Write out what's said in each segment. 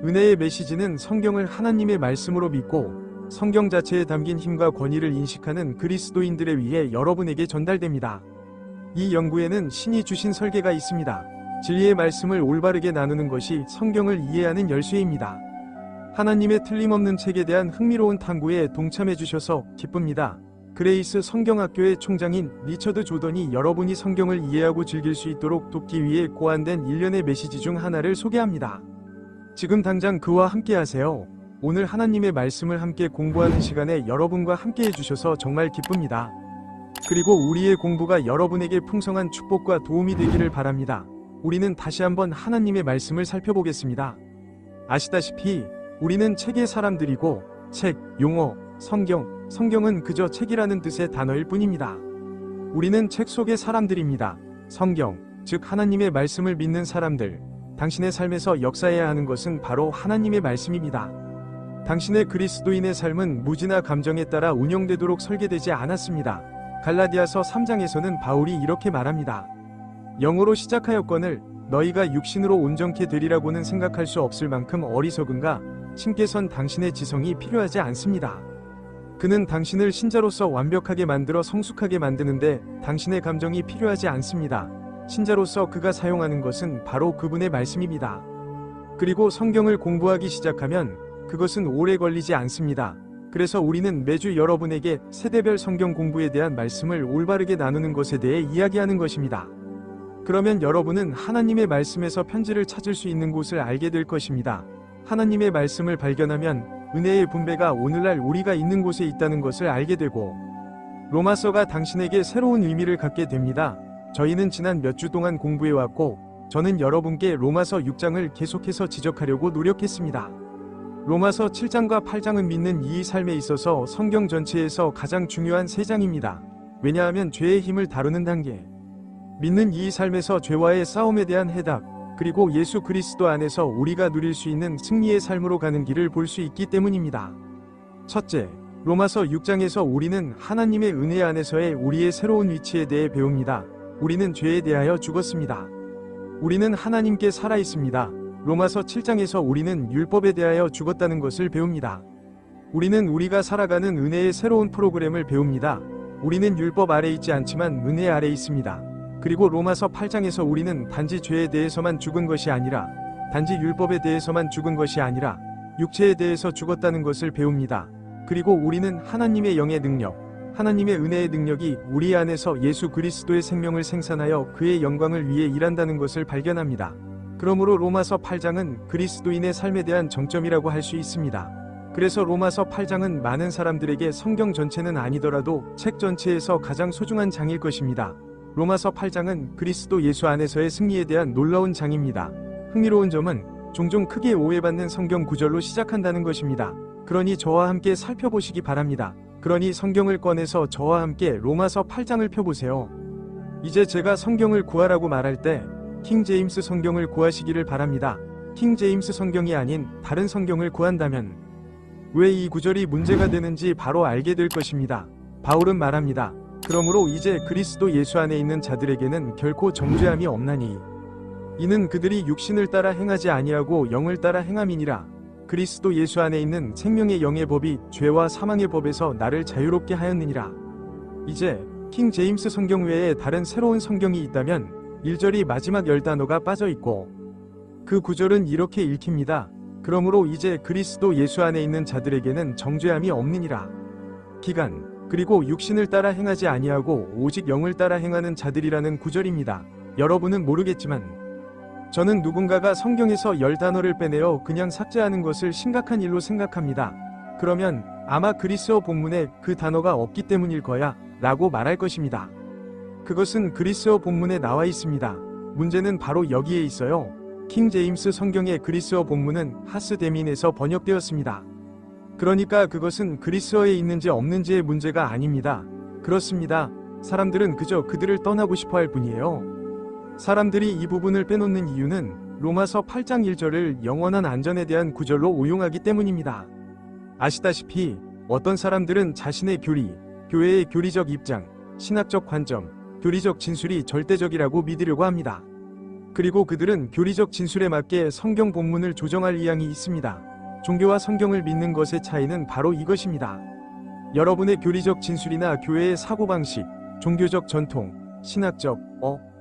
은혜의 메시지는 성경을 하나님의 말씀으로 믿고 성경 자체에 담긴 힘과 권위를 인식하는 그리스도인들에 의해 여러분에게 전달됩니다. 이 연구에는 신이 주신 설계가 있습니다. 진리의 말씀을 올바르게 나누는 것이 성경을 이해하는 열쇠입니다. 하나님의 틀림없는 책에 대한 흥미로운 탐구에 동참해 주셔서 기쁩니다. 그레이스 성경학교의 총장인 리처드 조던이 여러분이 성경을 이해하고 즐길 수 있도록 돕기 위해 고안된 일련의 메시지 중 하나를 소개합니다. 지금 당장 그와 함께 하세요. 오늘 하나님의 말씀을 함께 공부하는 시간에 여러분과 함께 해주셔서 정말 기쁩니다. 그리고 우리의 공부가 여러분에게 풍성한 축복과 도움이 되기를 바랍니다. 우리는 다시 한번 하나님의 말씀을 살펴보겠습니다. 아시다시피 우리는 책의 사람들이고 책, 용어, 성경은 그저 책이라는 뜻의 단어일 뿐입니다. 우리는 책 속의 사람들입니다. 성경, 즉 하나님의 말씀을 믿는 사람들. 당신의 삶에서 역사해야 하는 것은 바로 하나님의 말씀입니다. 당신의 그리스도인의 삶은 무지나 감정에 따라 운영되도록 설계되지 않았습니다. 갈라디아서 3장에서는 바울이 이렇게 말합니다. 영으로 시작하였거늘 너희가 육신으로 온전케 되리라고는 생각할 수 없을 만큼 어리석은가? 신께선 당신의 지성이 필요하지 않습니다. 그는 당신을 신자로서 완벽하게 만들어 성숙하게 만드는데 당신의 감정이 필요하지 않습니다. 신자로서 그가 사용하는 것은 바로 그분의 말씀입니다. 그리고 성경을 공부하기 시작하면 그것은 오래 걸리지 않습니다. 그래서 우리는 매주 여러분에게 세대별 성경 공부에 대한 말씀을 올바르게 나누는 것에 대해 이야기하는 것입니다. 그러면 여러분은 하나님의 말씀에서 편지를 찾을 수 있는 곳을 알게 될 것입니다. 하나님의 말씀을 발견하면 은혜의 분배가 오늘날 우리가 있는 곳에 있다는 것을 알게 되고 로마서가 당신에게 새로운 의미를 갖게 됩니다. 저희는 지난 몇 주 동안 공부해왔고 저는 여러분께 로마서 6장을 계속해서 지적하려고 노력했습니다. 로마서 7장과 8장은 믿는 이 삶에 있어서 성경 전체에서 가장 중요한 3장입니다. 왜냐하면 죄의 힘을 다루는 단계, 믿는 이 삶에서 죄와의 싸움에 대한 해답, 그리고 예수 그리스도 안에서 우리가 누릴 수 있는 승리의 삶으로 가는 길을 볼 수 있기 때문입니다. 첫째, 로마서 6장에서 우리는 하나님의 은혜 안에서의 우리의 새로운 위치에 대해 배웁니다. 우리는 죄에 대하여 죽었습니다. 우리는 하나님께 살아 있습니다. 로마서 7장에서 우리는 율법에 대하여 죽었다는 것을 배웁니다. 우리는 우리가 살아가는 은혜의 새로운 프로그램을 배웁니다. 우리는 율법 아래 있지 않지만 은혜 아래 있습니다. 그리고 로마서 8장에서 우리는 단지 죄에 대해서만 죽은 것이 아니라 단지 율법에 대해서만 죽은 것이 아니라 육체에 대해서 죽었다는 것을 배웁니다. 그리고 우리는 하나님의 영의 능력, 하나님의 은혜의 능력이 우리 안에서 예수 그리스도의 생명을 생산하여 그의 영광을 위해 일한다는 것을 발견합니다. 그러므로 로마서 8장은 그리스도인의 삶에 대한 정점이라고 할 수 있습니다. 그래서 로마서 8장은 많은 사람들에게 성경 전체는 아니더라도 책 전체에서 가장 소중한 장일 것입니다. 로마서 8장은 그리스도 예수 안에서의 승리에 대한 놀라운 장입니다. 흥미로운 점은 종종 크게 오해받는 성경 구절로 시작한다는 것입니다. 그러니 저와 함께 살펴보시기 바랍니다. 그러니 성경을 꺼내서 저와 함께 로마서 8장을 펴보세요. 이제 제가 성경을 구하라고 말할 때 킹 제임스 성경을 구하시기를 바랍니다. 킹 제임스 성경이 아닌 다른 성경을 구한다면 왜 이 구절이 문제가 되는지 바로 알게 될 것입니다. 바울은 말합니다. 그러므로 이제 그리스도 예수 안에 있는 자들에게는 결코 정죄함이 없나니 이는 그들이 육신을 따라 행하지 아니하고 영을 따라 행함이니라. 그리스도 예수 안에 있는 생명의 영의 법이 죄와 사망의 법에서 나를 자유롭게 하였느니라. 이제 킹 제임스 성경 외에 다른 새로운 성경이 있다면 1절이 마지막 10단어가 빠져있고 그 구절은 이렇게 읽힙니다. 그러므로 이제 그리스도 예수 안에 있는 자들에게는 정죄함이 없느니라. 기간, 그리고 육신을 따라 행하지 아니하고 오직 영을 따라 행하는 자들이라는 구절입니다. 여러분은 모르겠지만 저는 누군가가 성경에서 10단어를 빼내어 그냥 삭제하는 것을 심각한 일로 생각합니다. 그러면 아마 그리스어 본문에 그 단어가 없기 때문일 거야 라고 말할 것입니다. 그것은 그리스어 본문에 나와 있습니다. 문제는 바로 여기에 있어요. 킹 제임스 성경의 그리스어 본문은 하스데민에서 번역되었습니다. 그러니까 그것은 그리스어에 있는지 없는지의 문제가 아닙니다. 그렇습니다. 사람들은 그저 그들을 떠나고 싶어 할 뿐이에요. 사람들이 이 부분을 빼놓는 이유는 로마서 8장 1절을 영원한 안전에 대한 구절로 오용하기 때문입니다. 아시다시피 어떤 사람들은 자신의 교리, 교회의 교리적 입장, 신학적 관점, 교리적 진술이 절대적이라고 믿으려고 합니다. 그리고 그들은 교리적 진술에 맞게 성경 본문을 조정할 의향이 있습니다. 종교와 성경을 믿는 것의 차이는 바로 이것입니다. 여러분의 교리적 진술이나 교회의 사고방식, 종교적 전통, 신학적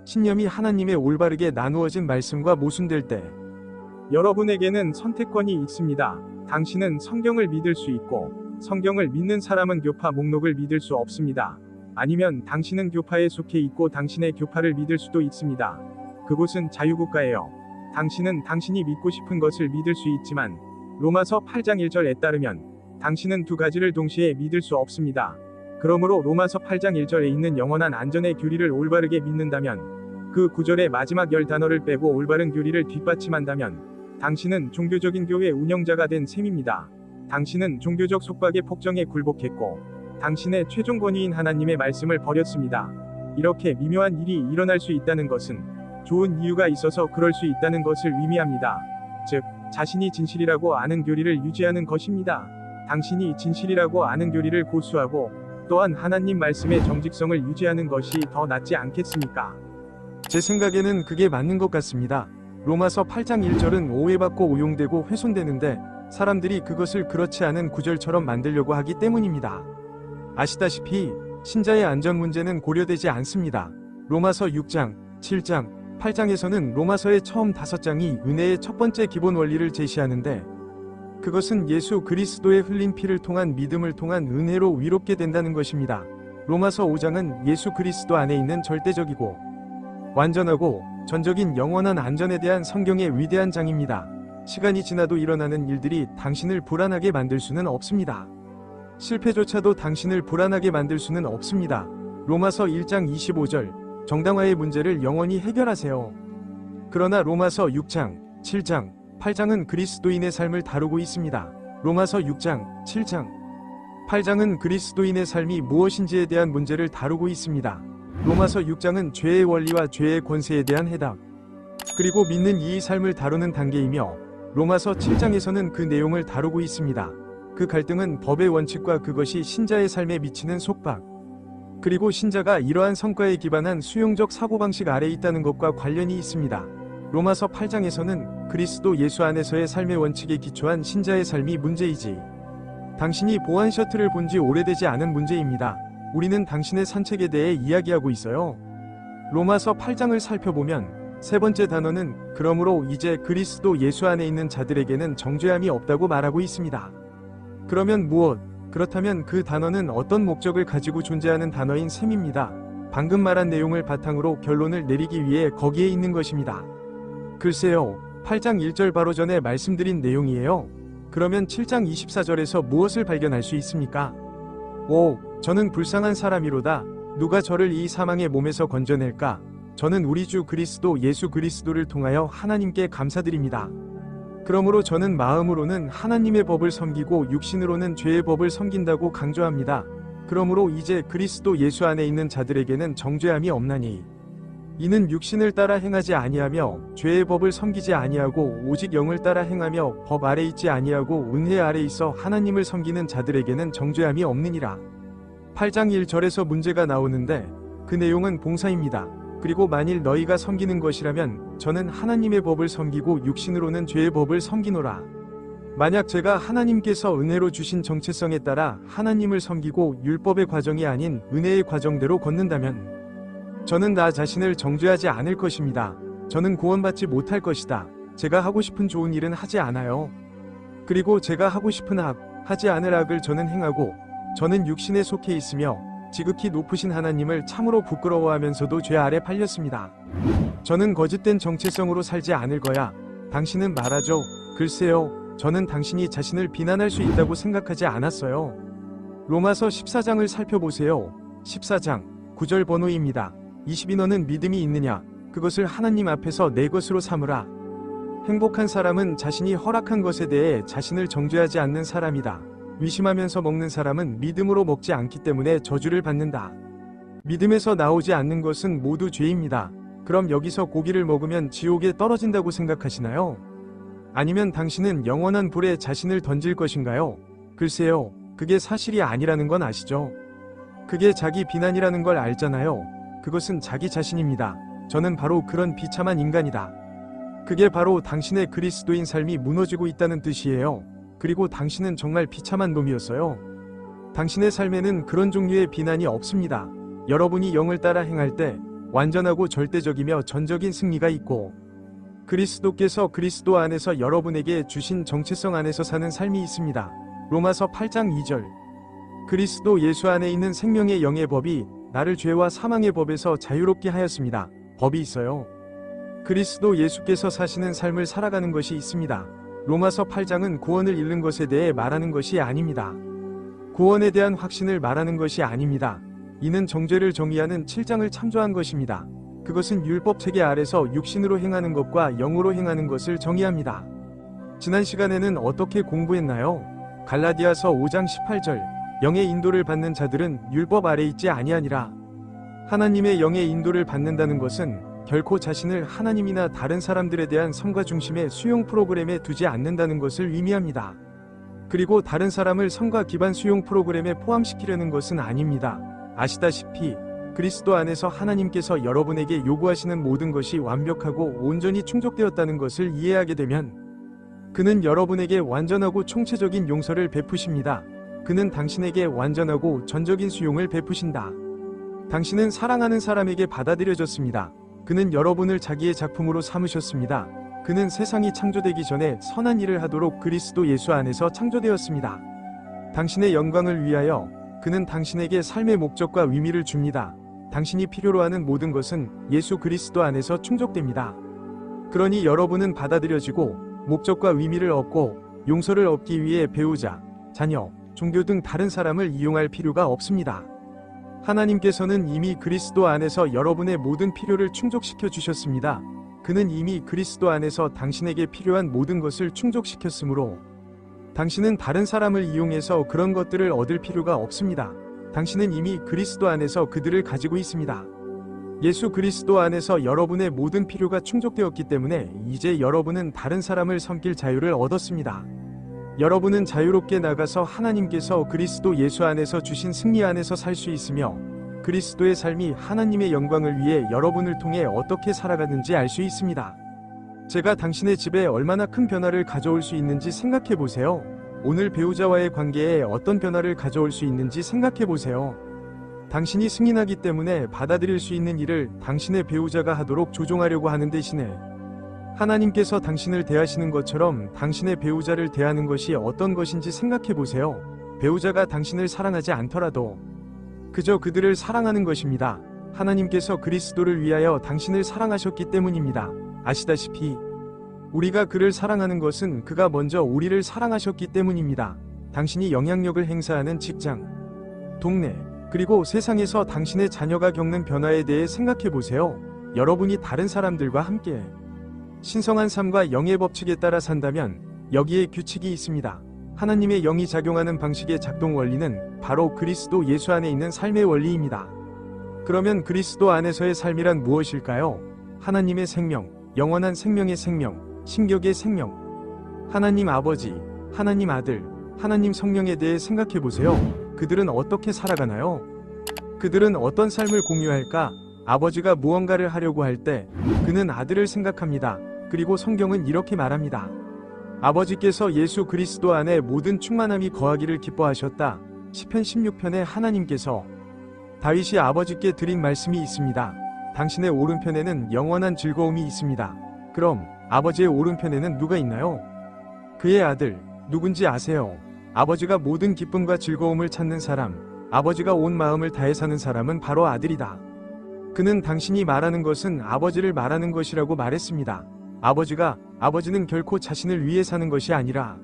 신념이 하나님의 올바르게 나누어진 말씀과 모순될 때 여러분에게는 선택권이 있습니다. 당신은 성경을 믿을 수 있고 성경을 믿는 사람은 교파 목록을 믿을 수 없습니다. 아니면 당신은 교파에 속해 있고 당신의 교파를 믿을 수도 있습니다. 그곳은 자유국가예요. 당신은 당신이 믿고 싶은 것을 믿을 수 있지만 로마서 8장 1절에 따르면 당신은 두 가지를 동시에 믿을 수 없습니다. 그러므로 로마서 8장 1절에 있는 영원한 안전의 교리를 올바르게 믿는다면 그 구절의 마지막 10단어를 빼고 올바른 교리를 뒷받침한다면 당신은 종교적인 교회 운영자가 된 셈입니다. 당신은 종교적 속박의 폭정에 굴복했고 당신의 최종 권위인 하나님의 말씀을 버렸습니다. 이렇게 미묘한 일이 일어날 수 있다는 것은 좋은 이유가 있어서 그럴 수 있다는 것을 의미합니다. 즉, 자신이 진실이라고 아는 교리를 유지하는 것입니다. 당신이 진실이라고 아는 교리를 고수하고 또한 하나님 말씀의 정직성을 유지하는 것이 더 낫지 않겠습니까? 제 생각에는 그게 맞는 것 같습니다. 로마서 8장 1절은 오해받고 오용되고 훼손되는데 사람들이 그것을 그렇지 않은 구절처럼 만들려고 하기 때문입니다. 아시다시피 신자의 안전 문제는 고려되지 않습니다. 로마서 6장, 7장, 8장에서는 로마서의 처음 5장이 은혜의 첫 번째 기본 원리를 제시하는데 그것은 예수 그리스도의 흘린 피를 통한 믿음을 통한 은혜로 위롭게 된다는 것입니다. 로마서 5장은 예수 그리스도 안에 있는 절대적이고 완전하고 전적인 영원한 안전에 대한 성경의 위대한 장입니다. 시간이 지나도 일어나는 일들이 당신을 불안하게 만들 수는 없습니다. 실패조차도 당신을 불안하게 만들 수는 없습니다. 로마서 1장 25절 정당화의 문제를 영원히 해결하세요. 그러나 로마서 6장, 7장, 8장은 그리스도인의 삶을 다루고 있습니다. 로마서 6장, 7장, 8장은 그리스도인의 삶이 무엇인지에 대한 문제를 다루고 있습니다. 로마서 6장은 죄의 원리와 죄의 권세에 대한 해답, 그리고 믿는 이의 삶을 다루는 단계이며 로마서 7장에서는 그 내용을 다루고 있습니다. 그 갈등은 법의 원칙과 그것이 신자의 삶에 미치는 속박, 그리고 신자가 이러한 성과에 기반한 수용적 사고방식 아래에 있다는 것과 관련이 있습니다. 로마서 8장에서는 그리스도 예수 안에서의 삶의 원칙에 기초한 신자의 삶이 문제이지 당신이 보안 셔틀을 본 지 오래되지 않은 문제입니다. 우리는 당신의 산책에 대해 이야기하고 있어요. 로마서 8장을 살펴보면 세 번째 단어는 그러므로 이제 그리스도 예수 안에 있는 자들에게는 정죄함이 없다고 말하고 있습니다. 그러면 무엇? 그렇다면 그 단어는 어떤 목적을 가지고 존재하는 단어인 셈입니다. 방금 말한 내용을 바탕으로 결론을 내리기 위해 거기에 있는 것입니다. 글쎄요, 8장 1절 바로 전에 말씀드린 내용이에요. 그러면 7장 24절에서 무엇을 발견할 수 있습니까? 오, 저는 불쌍한 사람이로다. 누가 저를 이 사망의 몸에서 건져낼까? 저는 우리 주 그리스도 예수 그리스도를 통하여 하나님께 감사드립니다. 그러므로 저는 마음으로는 하나님의 법을 섬기고 육신으로는 죄의 법을 섬긴다고 강조합니다. 그러므로 이제 그리스도 예수 안에 있는 자들에게는 정죄함이 없나니 이는 육신을 따라 행하지 아니하며 죄의 법을 섬기지 아니하고 오직 영을 따라 행하며 법 아래 있지 아니하고 은혜 아래 있어 하나님을 섬기는 자들에게는 정죄함이 없느니라. 8장 1절에서 문제가 나오는데 그 내용은 봉사입니다. 그리고 만일 너희가 섬기는 것이라면 저는 하나님의 법을 섬기고 육신으로는 죄의 법을 섬기노라. 만약 제가 하나님께서 은혜로 주신 정체성에 따라 하나님을 섬기고 율법의 과정이 아닌 은혜의 과정대로 걷는다면 저는 나 자신을 정죄하지 않을 것입니다. 저는 구원받지 못할 것이다. 제가 하고 싶은 좋은 일은 하지 않아요. 그리고 제가 하고 싶은 하지 않을 악을 저는 행하고 저는 육신에 속해 있으며 지극히 높으신 하나님을 참으로 부끄러워하면서도 죄 아래 팔렸습니다. 저는 거짓된 정체성으로 살지 않을 거야. 당신은 말하죠. 글쎄요, 저는 당신이 자신을 비난할 수 있다고 생각하지 않았어요. 로마서 14장을 살펴보세요. 14장 9절 번호입니다. 20이 너는 믿음이 있느냐? 그것을 하나님 앞에서 내 것으로 삼으라. 행복한 사람은 자신이 허락한 것에 대해 자신을 정죄하지 않는 사람이다. 의심하면서 먹는 사람은 믿음으로 먹지 않기 때문에 저주를 받는다. 믿음에서 나오지 않는 것은 모두 죄입니다. 그럼 여기서 고기를 먹으면 지옥에 떨어진다고 생각하시나요? 아니면 당신은 영원한 불에 자신을 던질 것인가요? 글쎄요, 그게 사실이 아니라는 건 아시죠? 그게 자기 비난이라는 걸 알잖아요. 그것은 자기 자신입니다. 저는 바로 그런 비참한 인간이다. 그게 바로 당신의 그리스도인 삶이 무너지고 있다는 뜻이에요. 그리고 당신은 정말 비참한 놈이었어요. 당신의 삶에는 그런 종류의 비난이 없습니다. 여러분이 영을 따라 행할 때 완전하고 절대적이며 전적인 승리가 있고, 그리스도께서 그리스도 안에서 여러분에게 주신 정체성 안에서 사는 삶이 있습니다. 로마서 8장 2절. 그리스도 예수 안에 있는 생명의 영의 법이 나를 죄와 사망의 법에서 자유롭게 하였습니다. 법이 있어요. 그리스도 예수께서 사시는 삶을 살아가는 것이 있습니다. 로마서 8장은 구원을 잃는 것에 대해 말하는 것이 아닙니다. 구원에 대한 확신을 말하는 것이 아닙니다. 이는 정죄를 정의하는 7장을 참조한 것입니다. 그것은 율법 체계 아래서 육신으로 행하는 것과 영으로 행하는 것을 정의합니다. 지난 시간에는 어떻게 공부했나요? 갈라디아서 5장 18절. 영의 인도를 받는 자들은 율법 아래 있지 아니하니라. 하나님의 영의 인도를 받는다는 것은 결코 자신을 하나님이나 다른 사람들에 대한 성과 중심의 수용 프로그램에 두지 않는다는 것을 의미합니다. 그리고 다른 사람을 성과 기반 수용 프로그램에 포함시키려는 것은 아닙니다. 아시다시피 그리스도 안에서 하나님께서 여러분에게 요구하시는 모든 것이 완벽하고 온전히 충족되었다는 것을 이해하게 되면 그는 여러분에게 완전하고 총체적인 용서를 베푸십니다. 그는 당신에게 완전하고 전적인 수용을 베푸신다. 당신은 사랑하는 사람에게 받아들여졌습니다. 그는 여러분을 자기의 작품으로 삼으셨습니다. 그는 세상이 창조되기 전에 선한 일을 하도록 그리스도 예수 안에서 창조되었습니다. 당신의 영광을 위하여 그는 당신에게 삶의 목적과 의미를 줍니다. 당신이 필요로 하는 모든 것은 예수 그리스도 안에서 충족됩니다. 그러니 여러분은 받아들여지고 목적과 의미를 얻고 용서를 얻기 위해 배우자, 자녀, 종교 등 다른 사람을 이용할 필요가 없습니다. 하나님께서는 이미 그리스도 안에서 여러분의 모든 필요를 충족시켜 주셨습니다. 그는 이미 그리스도 안에서 당신에게 필요한 모든 것을 충족시켰으므로 당신은 다른 사람을 이용해서 그런 것들을 얻을 필요가 없습니다. 당신은 이미 그리스도 안에서 그들을 가지고 있습니다. 예수 그리스도 안에서 여러분의 모든 필요가 충족되었기 때문에 이제 여러분은 다른 사람을 섬길 자유를 얻었습니다. 여러분은 자유롭게 나가서 하나님께서 그리스도 예수 안에서 주신 승리 안에서 살 수 있으며 그리스도의 삶이 하나님의 영광을 위해 여러분을 통해 어떻게 살아가는지 알 수 있습니다. 제가 당신의 집에 얼마나 큰 변화를 가져올 수 있는지 생각해 보세요. 오늘 배우자와의 관계에 어떤 변화를 가져올 수 있는지 생각해 보세요. 당신이 승인하기 때문에 받아들일 수 있는 일을 당신의 배우자가 하도록 조종하려고 하는 대신에 하나님께서 당신을 대하시는 것처럼 당신의 배우자를 대하는 것이 어떤 것인지 생각해 보세요. 배우자가 당신을 사랑하지 않더라도 그저 그들을 사랑하는 것입니다. 하나님께서 그리스도를 위하여 당신을 사랑하셨기 때문입니다. 아시다시피 우리가 그를 사랑하는 것은 그가 먼저 우리를 사랑하셨기 때문입니다. 당신이 영향력을 행사하는 직장, 동네, 그리고 세상에서 당신의 자녀가 겪는 변화에 대해 생각해 보세요. 여러분이 다른 사람들과 함께 신성한 삶과 영의 법칙에 따라 산다면 여기에 규칙이 있습니다. 하나님의 영이 작용하는 방식의 작동 원리는 바로 그리스도 예수 안에 있는 삶의 원리입니다. 그러면 그리스도 안에서의 삶이란 무엇일까요? 하나님의 생명, 영원한 생명의 생명, 신격의 생명. 하나님 아버지, 하나님 아들, 하나님 성령에 대해 생각해 보세요. 그들은 어떻게 살아가나요? 그들은 어떤 삶을 공유할까? 아버지가 무언가를 하려고 할 때 그는 아들을 생각합니다. 그리고 성경은 이렇게 말합니다. 아버지께서 예수 그리스도 안에 모든 충만함이 거하기를 기뻐하셨다. 시편 16편에 하나님께서 다윗이 아버지께 드린 말씀이 있습니다. 당신의 오른편에는 영원한 즐거움이 있습니다. 그럼 아버지의 오른편에는 누가 있나요? 그의 아들, 누군지 아세요? 아버지가 모든 기쁨과 즐거움을 찾는 사람, 아버지가 온 마음을 다해 사는 사람은 바로 아들이다. 그는 당신이 말하는 것은 아버지를 말하는 것이라고 말했습니다. 아버지는 결코 자신을 위해 사는 것이 아니라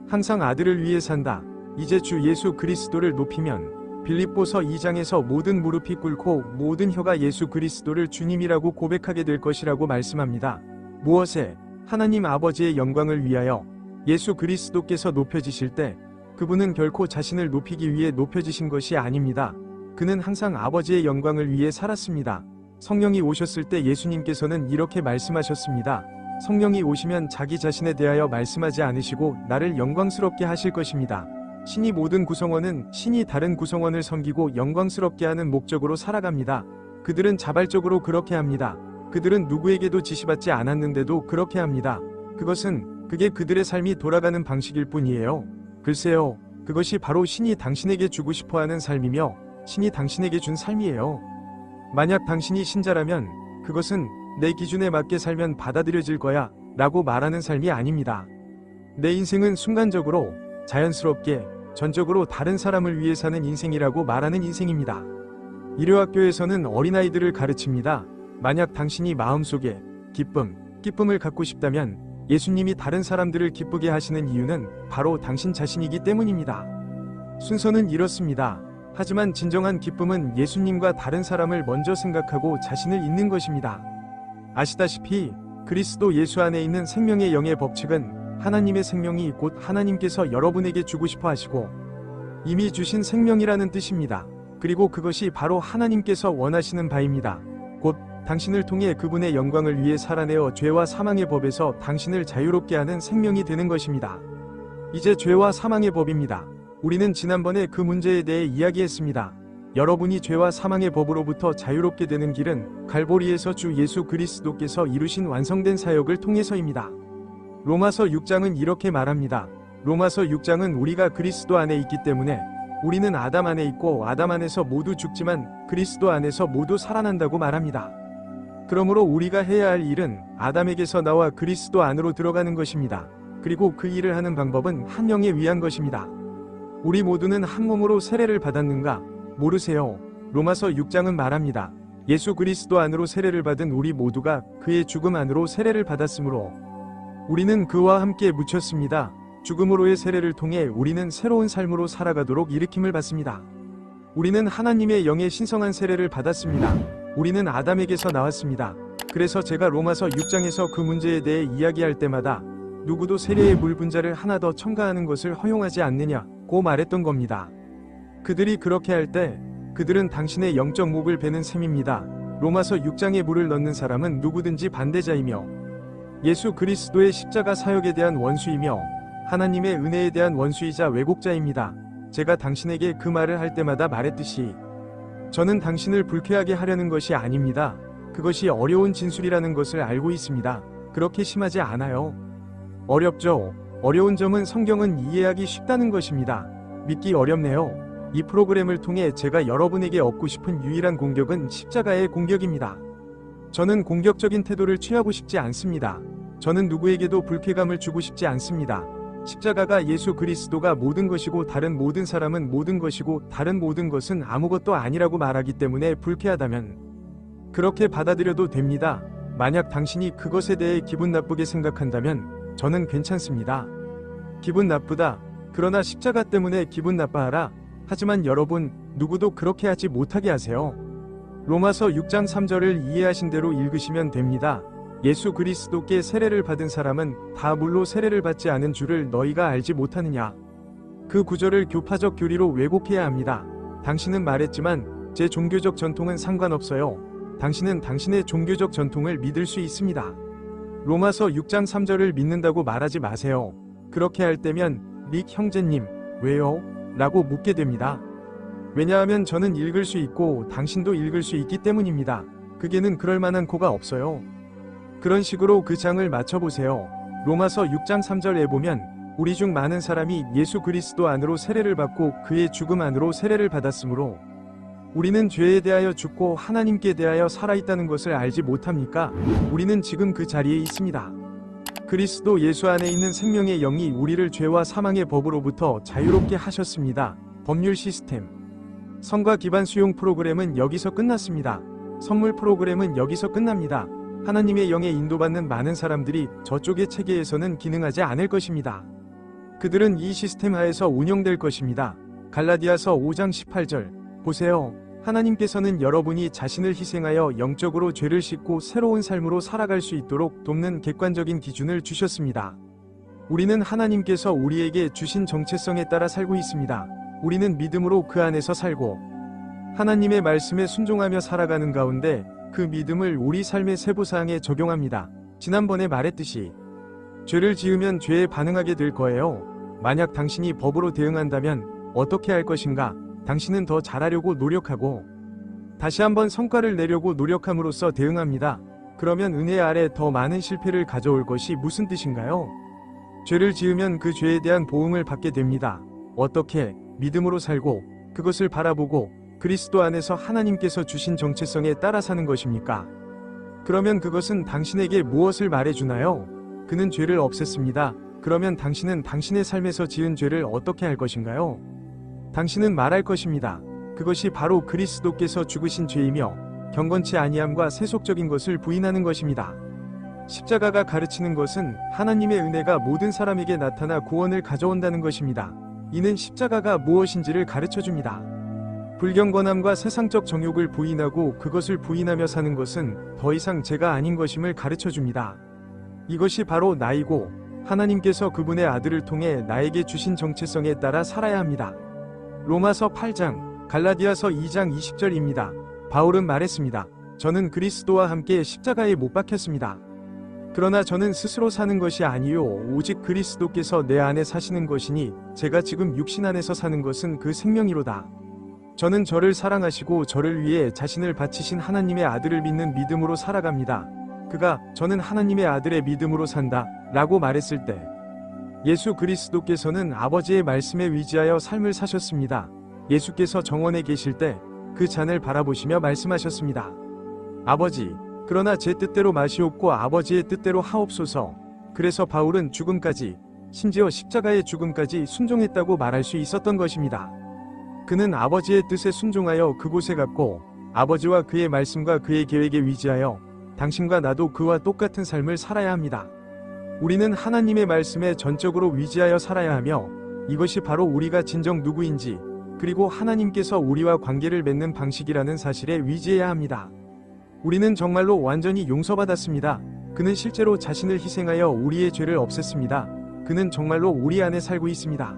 항상 아들을 위해 산다. 이제 주 예수 그리스도를 높이면 빌립보서 2장에서 모든 무릎이 꿇고 모든 혀가 예수 그리스도를 주님이라고 고백하게 될 것이라고 말씀합니다. 무엇에? 하나님 아버지의 영광을 위하여 예수 그리스도께서 높여지실 때 그분은 결코 자신을 높이기 위해 높여지신 것이 아닙니다. 그는 항상 아버지의 영광을 위해 살았습니다. 성령이 오셨을 때 예수님께서는 이렇게 말씀하셨습니다. 성령이 오시면 자기 자신에 대하여 말씀하지 않으시고 나를 영광스럽게 하실 것입니다. 신이 모든 구성원은 신이 다른 구성원을 섬기고 영광스럽게 하는 목적으로 살아갑니다. 그들은 자발적으로 그렇게 합니다. 그들은 누구에게도 지시받지 않았는데도 그렇게 합니다. 그게 그들의 삶이 돌아가는 방식일 뿐이에요. 글쎄요, 그것이 바로 신이 당신에게 주고 싶어하는 삶이며 신이 당신에게 준 삶이에요. 만약 당신이 신자라면 그것은 내 기준에 맞게 살면 받아들여질 거야 라고 말하는 삶이 아닙니다. 내 인생은 순간적으로, 자연스럽게, 전적으로 다른 사람을 위해 사는 인생이라고 말하는 인생입니다. 일요학교에서는 어린아이들을 가르칩니다. 만약 당신이 마음속에 기쁨을 갖고 싶다면 예수님이 다른 사람들을 기쁘게 하시는 이유는 바로 당신 자신이기 때문입니다. 순서는 이렇습니다. 하지만 진정한 기쁨은 예수님과 다른 사람을 먼저 생각하고 자신을 잇는 것입니다. 아시다시피 그리스도 예수 안에 있는 생명의 영의 법칙은 하나님의 생명이 곧 하나님께서 여러분에게 주고 싶어 하시고 이미 주신 생명이라는 뜻입니다. 그리고 그것이 바로 하나님께서 원하시는 바입니다. 곧 당신을 통해 그분의 영광을 위해 살아내어 죄와 사망의 법에서 당신을 자유롭게 하는 생명이 되는 것입니다. 이제 죄와 사망의 법입니다. 우리는 지난번에 그 문제에 대해 이야기했습니다. 여러분이 죄와 사망의 법으로부터 자유롭게 되는 길은 갈보리에서 주 예수 그리스도께서 이루신 완성된 사역을 통해서입니다. 로마서 6장은 이렇게 말합니다. 로마서 6장은 우리가 그리스도 안에 있기 때문에 우리는 아담 안에 있고 아담 안에서 모두 죽지만 그리스도 안에서 모두 살아난다고 말합니다. 그러므로 우리가 해야 할 일은 아담에게서 나와 그리스도 안으로 들어가는 것입니다. 그리고 그 일을 하는 방법은 한 영에 위한 것입니다. 우리 모두는 한 몸으로 세례를 받았는가? 모르세요. 로마서 6장은 말합니다. 예수 그리스도 안으로 세례를 받은 우리 모두가 그의 죽음 안으로 세례를 받았으므로 우리는 그와 함께 묻혔습니다. 죽음으로의 세례를 통해 우리는 새로운 삶으로 살아가도록 일으킴을 받습니다. 우리는 하나님의 영의 신성한 세례를 받았습니다. 우리는 아담에게서 나왔습니다. 그래서 제가 로마서 6장에서 그 문제에 대해 이야기할 때마다 누구도 세례의 물 분자를 하나 더 첨가하는 것을 허용하지 않느냐고 말했던 겁니다. 그들이 그렇게 할 때 그들은 당신의 영적 목을 베는 셈입니다. 로마서 6장에 물을 넣는 사람은 누구든지 반대자이며 예수 그리스도의 십자가 사역에 대한 원수이며 하나님의 은혜에 대한 원수이자 왜곡자입니다. 제가 당신에게 그 말을 할 때마다 말했듯이 저는 당신을 불쾌하게 하려는 것이 아닙니다. 그것이 어려운 진술이라는 것을 알고 있습니다. 그렇게 심하지 않아요. 어렵죠. 어려운 점은 성경은 이해하기 쉽다는 것입니다. 믿기 어렵네요. 이 프로그램을 통해 제가 여러분에게 얻고 싶은 유일한 공격은 십자가의 공격입니다. 저는 공격적인 태도를 취하고 싶지 않습니다. 저는 누구에게도 불쾌감을 주고 싶지 않습니다. 십자가가 예수 그리스도가 모든 것이고 다른 모든 사람은 모든 것이고 다른 모든 것은 아무것도 아니라고 말하기 때문에 불쾌하다면 그렇게 받아들여도 됩니다. 만약 당신이 그것에 대해 기분 나쁘게 생각한다면 저는 괜찮습니다. 기분 나쁘다. 그러나 십자가 때문에 기분 나빠하라. 하지만 여러분, 누구도 그렇게 하지 못하게 하세요. 로마서 6장 3절을 이해하신 대로 읽으시면 됩니다. 예수 그리스도께 세례를 받은 사람은 다 물로 세례를 받지 않은 줄을 너희가 알지 못하느냐. 그 구절을 교파적 교리로 왜곡해야 합니다. 당신은 말했지만 제 종교적 전통은 상관없어요. 당신은 당신의 종교적 전통을 믿을 수 있습니다. 로마서 6장 3절을 믿는다고 말하지 마세요. 그렇게 할 때면 릭 형제님, 왜요? 라고 묻게 됩니다. 왜냐하면 저는 읽을 수 있고 당신도 읽을 수 있기 때문입니다. 그게는 그럴 만한 코가 없어요. 그런 식으로 그 장을 맞춰보세요. 로마서 6장 3절에 보면 우리 중 많은 사람이 예수 그리스도 안으로 세례를 받고 그의 죽음 안으로 세례를 받았으므로 우리는 죄에 대하여 죽고 하나님께 대하여 살아있다는 것을 알지 못합니까? 우리는 지금 그 자리에 있습니다. 그리스도 예수 안에 있는 생명의 영이 우리를 죄와 사망의 법으로부터 자유롭게 하셨습니다. 법률 시스템. 성과 기반 수용 프로그램은 여기서 끝났습니다. 선물 프로그램은 여기서 끝납니다. 하나님의 영에 인도받는 많은 사람들이 저쪽의 체계에서는 기능하지 않을 것입니다. 그들은 이 시스템 하에서 운영될 것입니다. 갈라디아서 5장 18절. 보세요. 하나님께서는 여러분이 자신을 희생하여 영적으로 죄를 씻고 새로운 삶으로 살아갈 수 있도록 돕는 객관적인 기준을 주셨습니다. 우리는 하나님께서 우리에게 주신 정체성에 따라 살고 있습니다. 우리는 믿음으로 그 안에서 살고 하나님의 말씀에 순종하며 살아가는 가운데 그 믿음을 우리 삶의 세부사항에 적용합니다. 지난번에 말했듯이 죄를 지으면 죄에 반응하게 될 거예요. 만약 당신이 법으로 대응한다면 어떻게 할 것인가? 당신은 더 잘하려고 노력하고 다시 한번 성과를 내려고 노력함으로써 대응합니다. 그러면 은혜 아래 더 많은 실패를 가져올 것이 무슨 뜻인가요? 죄를 지으면 그 죄에 대한 보응을 받게 됩니다. 어떻게? 믿음으로 살고 그것을 바라보고 그리스도 안에서 하나님께서 주신 정체성에 따라 사는 것입니까? 그러면 그것은 당신에게 무엇을 말해주나요? 그는 죄를 없앴습니다. 그러면 당신은 당신의 삶에서 지은 죄를 어떻게 할 것인가요? 당신은 말할 것입니다. 그것이 바로 그리스도께서 죽으신 죄이며 경건치 아니함과 세속적인 것을 부인하는 것입니다. 십자가가 가르치는 것은 하나님의 은혜가 모든 사람에게 나타나 구원을 가져온다는 것입니다. 이는 십자가가 무엇인지를 가르쳐줍니다. 불경건함과 세상적 정욕을 부인하고 그것을 부인하며 사는 것은 더 이상 죄가 아닌 것임을 가르쳐줍니다. 이것이 바로 나이고 하나님께서 그분의 아들을 통해 나에게 주신 정체성에 따라 살아야 합니다. 로마서 8장, 갈라디아서 2장 20절입니다. 바울은 말했습니다. 저는 그리스도와 함께 십자가에 못 박혔습니다. 그러나 저는 스스로 사는 것이 아니요 오직 그리스도께서 내 안에 사시는 것이니 제가 지금 육신 안에서 사는 것은 그 생명이로다. 저는 저를 사랑하시고 저를 위해 자신을 바치신 하나님의 아들을 믿는 믿음으로 살아갑니다. 그가 저는 하나님의 아들의 믿음으로 산다 라고 말했을 때 예수 그리스도께서는 아버지의 말씀에 위지하여 삶을 사셨습니다. 예수께서 정원에 계실 때 그 잔을 바라보시며 말씀하셨습니다. 아버지, 그러나 제 뜻대로 마시옵고 아버지의 뜻대로 하옵소서. 그래서 바울은 죽음까지, 심지어 십자가의 죽음까지 순종했다고 말할 수 있었던 것입니다. 그는 아버지의 뜻에 순종하여 그곳에 갔고 아버지와 그의 말씀과 그의 계획에 위지하여 당신과 나도 그와 똑같은 삶을 살아야 합니다. 우리는 하나님의 말씀에 전적으로 위지하여 살아야 하며 이것이 바로 우리가 진정 누구인지 그리고 하나님께서 우리와 관계를 맺는 방식이라는 사실에 위지해야 합니다. 우리는 정말로 완전히 용서받았습니다. 그는 실제로 자신을 희생하여 우리의 죄를 없앴습니다. 그는 정말로 우리 안에 살고 있습니다.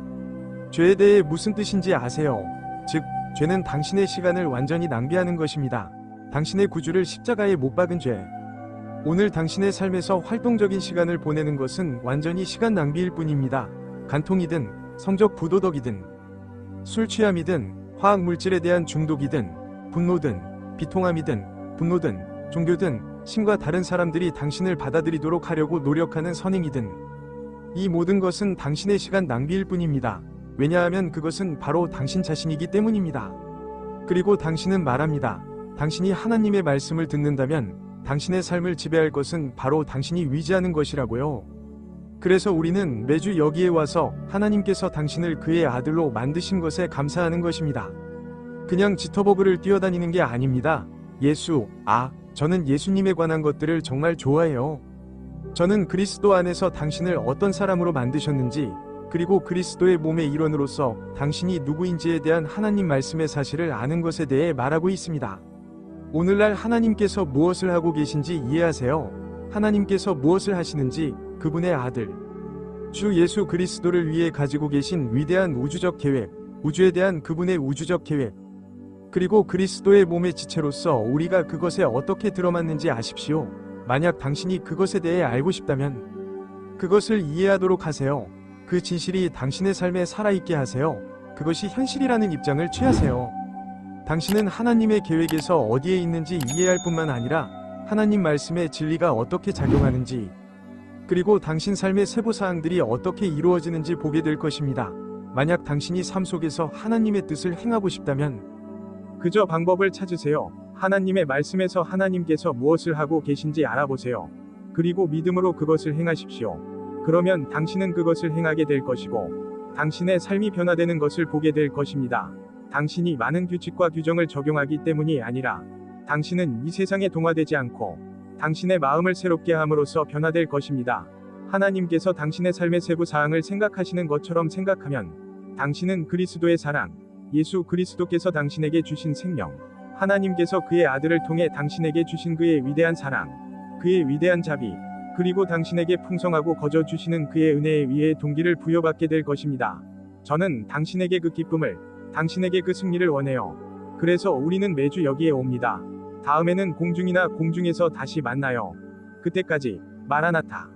죄에 대해 무슨 뜻인지 아세요? 즉, 죄는 당신의 시간을 완전히 낭비하는 것입니다. 당신의 구주를 십자가에 못 박은 죄. 오늘 당신의 삶에서 활동적인 시간을 보내는 것은 완전히 시간 낭비일 뿐입니다. 간통이든 성적 부도덕이든 술 취함이든 화학물질에 대한 중독이든 분노든 비통함이든 분노든 종교든 신과 다른 사람들이 당신을 받아들이도록 하려고 노력하는 선행이든 이 모든 것은 당신의 시간 낭비일 뿐입니다. 왜냐하면 그것은 바로 당신 자신이기 때문입니다. 그리고 당신은 말합니다. 당신이 하나님의 말씀을 듣는다면 당신의 삶을 지배할 것은 바로 당신이 위지하는 것이라고요. 그래서 우리는 매주 여기에 와서 하나님께서 당신을 그의 아들로 만드신 것에 감사하는 것입니다. 그냥 지터버그를 뛰어다니는 게 아닙니다. 저는 예수님에 관한 것들을 정말 좋아해요. 저는 그리스도 안에서 당신을 어떤 사람으로 만드셨는지 그리고 그리스도의 몸의 일원으로서 당신이 누구인지에 대한 하나님 말씀의 사실을 아는 것에 대해 말하고 있습니다. 오늘날 하나님께서 무엇을 하고 계신지 이해하세요. 하나님께서 무엇을 하시는지 그분의 아들 주 예수 그리스도를 위해 가지고 계신 위대한 우주적 계획, 우주에 대한 그분의 우주적 계획, 그리고 그리스도의 몸의 지체로서 우리가 그것에 어떻게 들어맞는지 아십시오. 만약 당신이 그것에 대해 알고 싶다면 그것을 이해하도록 하세요. 그 진실이 당신의 삶에 살아있게 하세요. 그것이 현실이라는 입장을 취하세요. 당신은 하나님의 계획에서 어디에 있는지 이해할 뿐만 아니라 하나님 말씀의 진리가 어떻게 작용하는지 그리고 당신 삶의 세부사항들이 어떻게 이루어지는지 보게 될 것입니다. 만약 당신이 삶 속에서 하나님의 뜻을 행하고 싶다면 그저 방법을 찾으세요. 하나님의 말씀에서 하나님께서 무엇을 하고 계신지 알아보세요. 그리고 믿음으로 그것을 행하십시오. 그러면 당신은 그것을 행하게 될 것이고 당신의 삶이 변화되는 것을 보게 될 것입니다. 당신이 많은 규칙과 규정을 적용하기 때문이 아니라 당신은 이 세상에 동화되지 않고 당신의 마음을 새롭게 함으로써 변화될 것입니다. 하나님께서 당신의 삶의 세부 사항을 생각하시는 것처럼 생각하면 당신은 그리스도의 사랑, 예수 그리스도께서 당신에게 주신 생명, 하나님께서 그의 아들을 통해 당신에게 주신 그의 위대한 사랑, 그의 위대한 자비, 그리고 당신에게 풍성하고 거저 주시는 그의 은혜에 의해 동기를 부여받게 될 것입니다. 저는 당신에게 그 기쁨을, 당신에게 그 승리를 원해요. 그래서 우리는 매주 여기에 옵니다. 다음에는 공중이나 공중에서 다시 만나요. 그때까지 마라나타.